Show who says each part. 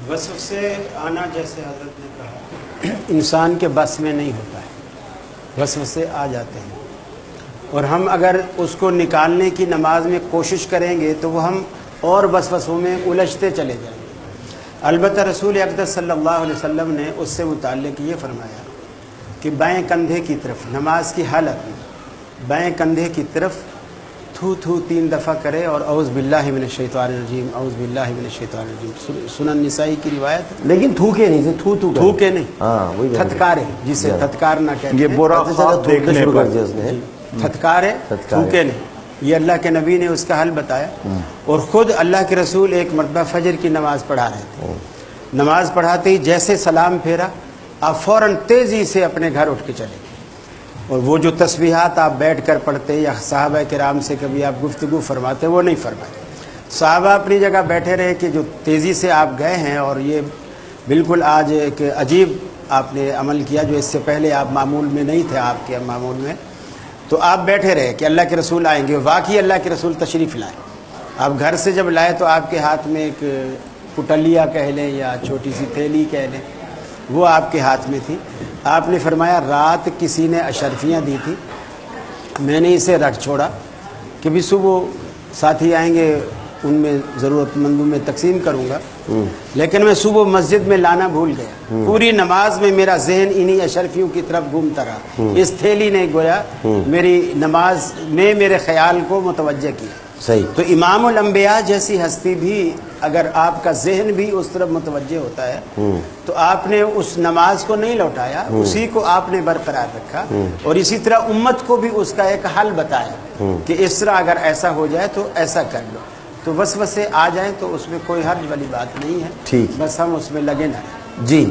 Speaker 1: وسوسے آنا جیسے حضرت نے کہا انسان کے بس میں نہیں ہوتا ہے، وسوسے آ جاتے ہیں اور ہم اگر اس کو نکالنے کی نماز میں کوشش کریں گے تو وہ ہم اور وسوسوں میں الجھتے چلے جائیں گے۔ البتہ رسول اقدس صلی اللہ علیہ وسلم نے اس سے متعلق یہ فرمایا کہ بائیں کندھے کی طرف نماز کی حالت میں بائیں کندھے کی طرف تھو تھو 3 دفعہ کرے اور اعوذ باللہ من الشیطان الرجیم اعوذ باللہ من الشیطان الرجیم، سنن نسائی کی روایت ہے۔
Speaker 2: لیکن تھوکے نہیں سے
Speaker 1: تھوکے نہیں،
Speaker 2: ہاں وہی
Speaker 1: تھتکارے، جسے تھتکارنا کہتے ہیں،
Speaker 3: یہ برا خواب دیکھنے پر
Speaker 1: تھتکارے، تھوکے نہیں۔ یہ اللہ کے نبی نے اس کا حل بتایا، اور خود اللہ کے رسول ایک مرتبہ فجر کی نماز پڑھا رہے تھے، نماز پڑھاتے ہی جیسے سلام پھیرا آپ فوراً تیزی سے اپنے گھر اٹھ کے چلے گئے، اور وہ جو تسبیحات آپ بیٹھ کر پڑھتے یا صحابہ کرام سے کبھی آپ گفتگو فرماتے وہ نہیں فرمائے۔ صحابہ اپنی جگہ بیٹھے رہے کہ جو تیزی سے آپ گئے ہیں، اور یہ بالکل آج ایک عجیب آپ نے عمل کیا جو اس سے پہلے آپ معمول میں نہیں تھے، آپ کے معمول میں، تو آپ بیٹھے رہے کہ اللہ کے رسول آئیں گے۔ واقعی اللہ کے رسول تشریف لائے، آپ گھر سے جب لائے تو آپ کے ہاتھ میں ایک پٹلیا کہہ لیں یا چھوٹی سی تھیلی کہہ لیں، وہ آپ کے ہاتھ میں تھی۔ آپ نے فرمایا رات کسی نے اشرفیاں دی تھی، میں نے اسے رکھ چھوڑا کہ بھی صبح ساتھی آئیں گے ان میں ضرورت مندوں میں تقسیم کروں گا، لیکن میں صبح مسجد میں لانا بھول گیا۔ پوری نماز میں میرا ذہن انہی اشرفیوں کی طرف گھومتا رہا، اس تھیلی نے گویا میری نماز میں میرے خیال کو متوجہ کیا۔
Speaker 2: صحیح۔
Speaker 1: تو امام الانبیاء جیسی ہستی بھی اگر آپ کا ذہن بھی اس طرف متوجہ ہوتا ہے تو آپ نے اس نماز کو نہیں لوٹایا، اسی کو آپ نے برقرار رکھا، اور اسی طرح امت کو بھی اس کا ایک حل بتایا کہ اس طرح اگر ایسا ہو جائے تو ایسا کر لو۔ تو وسوسے آ جائیں تو اس میں کوئی حرج والی بات نہیں ہے،
Speaker 2: ٹھیک،
Speaker 1: بس ہم اس میں لگے نہ رہیں۔
Speaker 2: جی